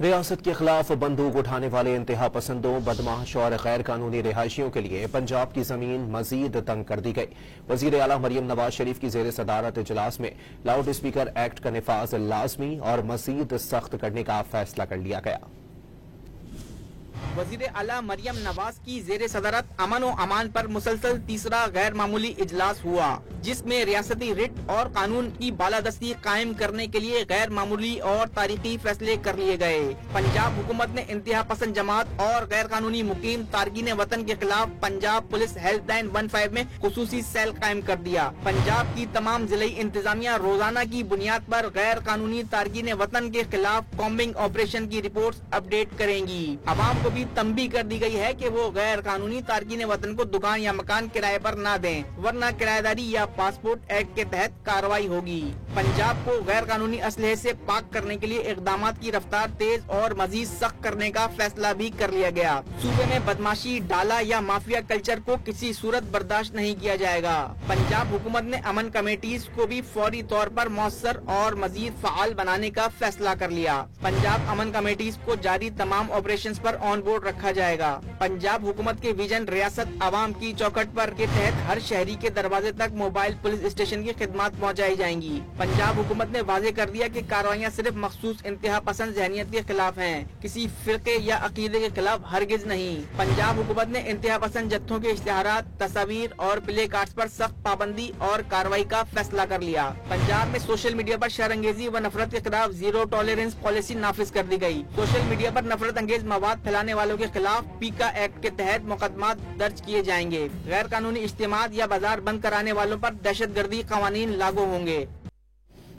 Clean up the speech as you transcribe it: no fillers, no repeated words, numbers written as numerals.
ریاست کے خلاف بندوق اٹھانے والے انتہا پسندوں، بدمعاش اور غیر قانونی رہائشیوں کے لیے پنجاب کی زمین مزید تنگ کر دی گئی۔ وزیر اعلیٰ مریم نواز شریف کی زیر صدارت اجلاس میں لاؤڈ اسپیکر ایکٹ کا نفاذ لازمی اور مزید سخت کرنے کا فیصلہ کر لیا گیا۔ وزیر اعلیٰ مریم نواز کی زیر صدارت امن و امان پر مسلسل تیسرا غیر معمولی اجلاس ہوا، جس میں ریاستی رٹ اور قانون کی بالادستی قائم کرنے کے لیے غیر معمولی اور تاریخی فیصلے کر لیے گئے۔ پنجاب حکومت نے انتہا پسند جماعت اور غیر قانونی مقیم تارکین وطن کے خلاف پنجاب پولیس ہیلپ لائن 15 میں خصوصی سیل قائم کر دیا۔ پنجاب کی تمام ضلعی انتظامیہ روزانہ کی بنیاد پر غیر قانونی تارکین وطن کے خلاف کامبنگ آپریشن کی رپورٹس اپڈیٹ کریں گی۔ عوام کو بھی تنبیہ کر دی گئی ہے کہ وہ غیر قانونی تارکین وطن کو دکان یا مکان کرائے پر نہ دیں، ورنہ کرایہ داری یا پاسپورٹ ایکٹ کے تحت کارروائی ہوگی۔ پنجاب کو غیر قانونی اسلحے سے پاک کرنے کے لیے اقدامات کی رفتار تیز اور مزید سخت کرنے کا فیصلہ بھی کر لیا گیا۔ صوبے میں بدماشی، ڈالا یا مافیا کلچر کو کسی صورت برداشت نہیں کیا جائے گا۔ پنجاب حکومت نے امن کمیٹیز کو بھی فوری طور پر مؤثر اور مزید فعال بنانے کا فیصلہ کر لیا۔ پنجاب امن کمیٹیز کو جاری تمام آپریشنز پر آن بورڈ رکھا جائے گا۔ پنجاب حکومت کے ویژن ریاست عوام کی چوکھٹ پر کے تحت ہر شہری کے دروازے تک موبائل پولیس اسٹیشن کی خدمات پہنچائی جائیں گی۔ پنجاب حکومت نے واضح کر دیا کہ کارروائیاں صرف مخصوص انتہا پسند ذہنیت کے خلاف ہیں، کسی فرقے یا عقیدے کے خلاف ہرگز نہیں۔ پنجاب حکومت نے انتہا پسند جتھوں کے اشتہارات، تصاویر اور پلے کارڈز پر سخت پابندی اور کارروائی کا فیصلہ کر لیا۔ پنجاب میں سوشل میڈیا پر شر انگیزی و نفرت کے خلاف زیرو ٹالرنس پالیسی نافذ کر دی گئی۔ سوشل میڈیا پر نفرت انگیز مواد پھیلانے والوں کے خلاف پیکا ایکٹ کے تحت مقدمات درج کیے جائیں گے۔ غیر قانونی اجتماعات یا بازار بند کرانے والوں پر دہشت گردی قوانین لاگو ہوں گے۔